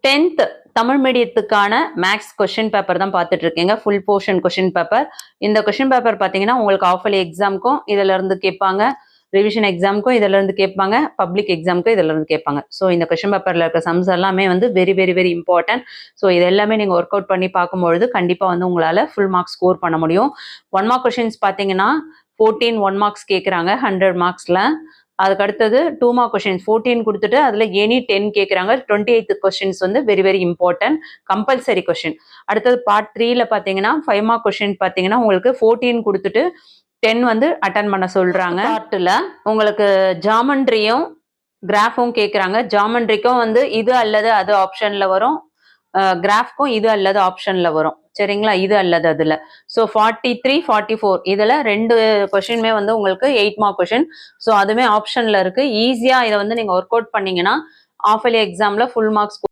10th Tamil மீடியத்துக்கான maths question paper தான் பார்த்துட்டு இருக்கீங்க. Full portion question paper. இந்த கொஸ்டின் பேப்பர் பார்த்தீங்கன்னா உங்களுக்கு ஆஃப் இயர்லி எக்ஸாமுக்கும் இதுல இருந்து கேட்பாங்க, ரிவிஷன் எக்ஸாமுக்கும் இதுல இருந்து கேட்பாங்க, பப்ளிக் எக்ஸாமுக்கும் இதுல இருந்து கேட்பாங்க. ஸோ இந்த கொஸ்டின் பேப்பர்ல இருக்க சம்ஸ் எல்லாமே வந்து very very very important. So இது எல்லாமே நீங்க ஒர்க் அவுட் பண்ணி பார்க்கும்பொழுது கண்டிப்பா வந்து உங்களால ஃபுல் மார்க்ஸ் ஸ்கோர் பண்ண முடியும். 1 மார்க் கொஸ்டின்ஸ் பார்த்தீங்கன்னா 14 1 மார்க்ஸ் கேட்குறாங்க 100 மார்க்ஸ்ல. அதுக்கு அடுத்தது 2 மார்க் கொஸ்டின்ஸ் 14 கொடுத்துட்டு அதுல எனி 10 கேட்குறாங்க. 28th கொஸ்டின்ஸ் வந்து very very important compulsory question. அடுத்தது பார்ட் 3ல பார்த்தீங்கன்னா 5 மார்க் கொஸ்டின் பார்த்தீங்கன்னா உங்களுக்கு 14 கொடுத்துட்டு 10 வந்து அட்டன் பண்ண சொல்றாங்க. பார்ட்டில் உங்களுக்கு ஜாமெண்ட்ரியும் கிராஃபும் கேட்குறாங்க. ஜாமெண்ட்ரிக்கும் வந்து இது அல்லது அது ஆப்ஷன்ல வரும், கிராஃப்க்கும் இது அல்லது ஆப்ஷன்ல வரும். சரிங்களா, இது அல்லது அதுல. ஸோ 43 44 இதுல 2 கொஸ்டின்மே வந்து உங்களுக்கு 8 மார்க் கொஸ்டின். ஸோ அதுவுமே ஆப்ஷன்ல இருக்கு. ஈஸியா இதை வந்து நீங்க ஒர்க் அவுட் பண்ணீங்கன்னா ஆஃப் இயர்லி எக்ஸாம்ல ஃபுல் மார்க்ஸ்